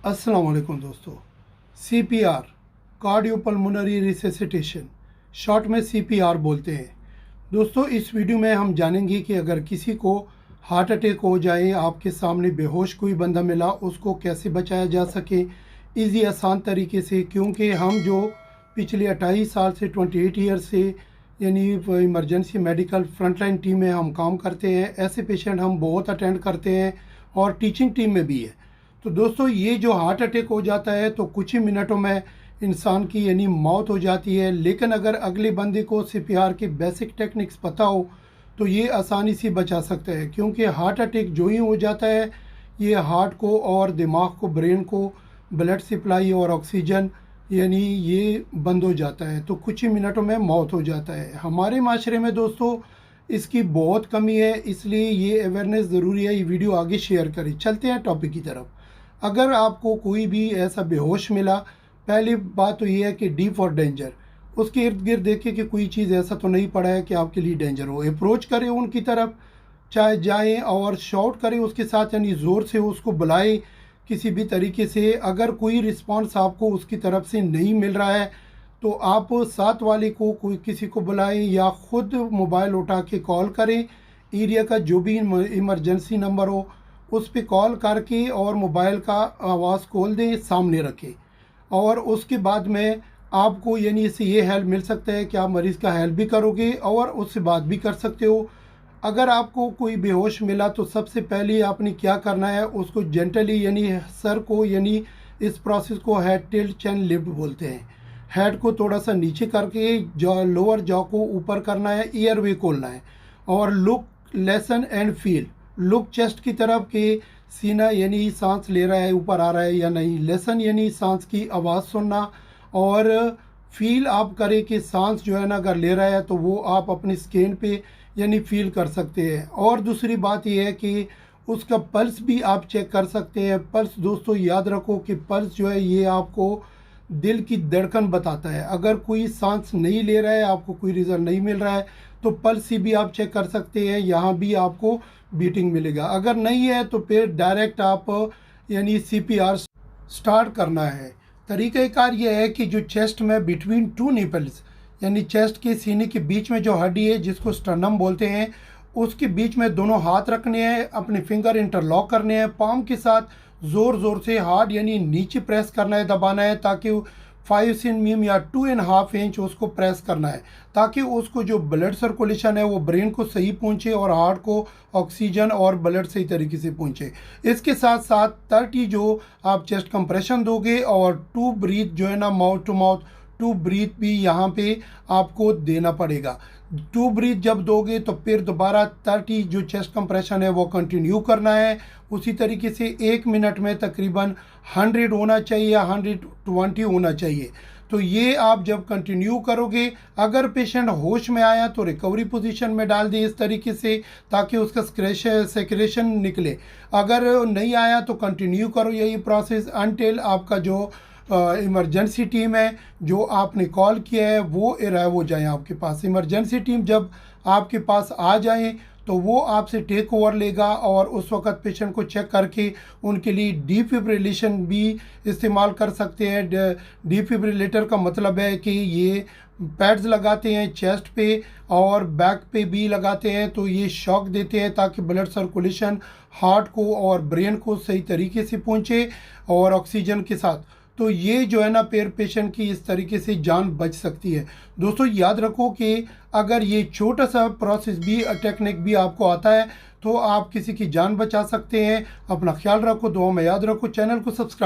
अस्सलाम वालेकुम दोस्तों। CPR कार्डियोपल्मोनरी रिससिटेशन, शॉर्ट में CPR बोलते हैं। दोस्तों, इस वीडियो में हम जानेंगे कि अगर किसी को हार्ट अटैक हो जाए, आपके सामने बेहोश कोई बंदा मिला, उसको कैसे बचाया जा सके इजी आसान तरीके से। क्योंकि हम जो पिछले 28 साल से 28 ईयर से यानी इमरजेंसी मेडिकल फ्रंटलाइन टीम में हम काम करते हैं, ऐसे पेशेंट हम बहुत अटेंड करते हैं और टीचिंग टीम में भी है। तो दोस्तों, ये जो हार्ट अटैक हो जाता है तो कुछ ही मिनटों में इंसान की यानी मौत हो जाती है। लेकिन अगर अगले बंदे को CPR की बेसिक टेक्निक्स पता हो तो ये आसानी से बचा सकते हैं। क्योंकि हार्ट अटैक जो ही हो जाता है, ये हार्ट को और दिमाग को, ब्रेन को ब्लड सप्लाई और ऑक्सीजन यानी ये बंद हो जाता है, तो कुछ ही मिनटों में मौत हो जाता है। हमारे माशरे में दोस्तों इसकी बहुत कमी है, इसलिए ये अवेयरनेस ज़रूरी है। ये वीडियो आगे शेयर करें। चलते हैं टॉपिक की तरफ। अगर आपको कोई भी ऐसा बेहोश मिला, पहली बात तो ये है कि डी फॉर डेंजर, उसके इर्द गिर्द देखें कि कोई चीज़ ऐसा तो नहीं पड़ा है कि आपके लिए डेंजर हो। अप्रोच करें उनकी तरफ, चाहे जाएं और शॉट करें उसके साथ, यानी ज़ोर से उसको बुलाएं किसी भी तरीके से। अगर कोई रिस्पांस आपको उसकी तरफ से नहीं मिल रहा है तो आप साथ वाले को कोई किसी को बुलाएं या ख़ुद मोबाइल उठा के कॉल करें। एरिया का जो भी इमरजेंसी नंबर हो उस पर कॉल करके और मोबाइल का आवाज़ खोल दें, सामने रखें। और उसके बाद में आपको यानी इससे ये हेल्प मिल सकता है कि आप मरीज़ का हेल्प भी करोगे और उससे बात भी कर सकते हो। अगर आपको कोई बेहोश मिला तो सबसे पहले आपने क्या करना है, उसको जेंटली यानी सर को, यानी इस प्रोसेस को हेड टिल्ट चैन लिफ्ट बोलते हैं। हेड को थोड़ा सा नीचे करके लोअर जॉ को ऊपर करना है, ईयर वे खोलना है और look, lesson and feel. Look chest की तरफ के सीना यानी सांस ले रहा है, ऊपर आ रहा है या नहीं। लेसन यानी सांस की आवाज़ सुनना और फील आप करें कि सांस जो है ना अगर ले रहा है तो वो आप अपनी स्किन पे यानी फील कर सकते हैं। और दूसरी बात ये है कि उसका पल्स भी आप चेक कर सकते हैं। पल्स दोस्तों याद रखो कि पल्स जो है ये आपको दिल की धड़कन बताता है। अगर कोई सांस नहीं ले रहा है, आपको कोई रिजल्ट नहीं मिल रहा है तो पल्स से भी आप चेक कर सकते हैं, यहाँ भी आपको बीटिंग मिलेगा। अगर नहीं है तो फिर डायरेक्ट आप यानी CPR स्टार्ट करना है। तरीक़ाकार यह है कि जो चेस्ट में बिटवीन टू निपल्स यानी चेस्ट के सीने के बीच में जो हड्डी है जिसको स्टर्नम बोलते हैं, उसके बीच में दोनों हाथ रखने हैं, अपने फिंगर इंटरलॉक करने हैं, पाम के साथ ज़ोर ज़ोर से हार्ड यानी नीचे प्रेस करना है, दबाना है, ताकि 5 mm या 2.5 इंच उसको प्रेस करना है, ताकि उसको जो ब्लड सर्कुलेशन है वो ब्रेन को सही पहुंचे और हार्ट को ऑक्सीजन और ब्लड सही तरीके से पहुंचे। इसके साथ साथ 30 जो आप चेस्ट कंप्रेशन दोगे और 2 ब्रीथ जो है ना माउथ टू माउथ 2 ब्रीथ भी यहाँ पे आपको देना पड़ेगा। 2 ब्रीथ जब दोगे तो फिर दोबारा 30 जो चेस्ट कंप्रेशन है वो कंटिन्यू करना है। उसी तरीके से 1 मिनट में तकरीबन 100 होना चाहिए या 120 होना चाहिए। तो ये आप जब कंटिन्यू करोगे, अगर पेशेंट होश में आया तो रिकवरी पोजीशन में डाल दें इस तरीके से, ताकि उसका सेक्रेशन निकले। अगर नहीं आया तो कंटिन्यू करो यही प्रोसेस अनटिल आपका जो इमरजेंसी टीम है जो आपने कॉल किया है वो अराइव हो जाए आपके पास। इमरजेंसी टीम जब आपके पास आ जाए तो वो आपसे टेक ओवर लेगा और उस वक्त पेशेंट को चेक करके उनके लिए डिफिब्रिलेशन भी इस्तेमाल कर सकते हैं। डिफिब्रिलेटर का मतलब है कि ये पैड्स लगाते हैं चेस्ट पे और बैक पे भी लगाते हैं, तो ये शॉक देते हैं ताकि ब्लड सर्कुलेशन हार्ट को और ब्रेन को सही तरीके से पहुंचे और ऑक्सीजन के साथ। तो ये जो है ना पेशेंट की इस तरीके से जान बच सकती है। दोस्तों याद रखो कि अगर ये छोटा सा प्रोसेस भी टेक्निक भी आपको आता है तो आप किसी की जान बचा सकते हैं। अपना ख्याल रखो, दुआ में याद रखो, चैनल को सब्सक्राइब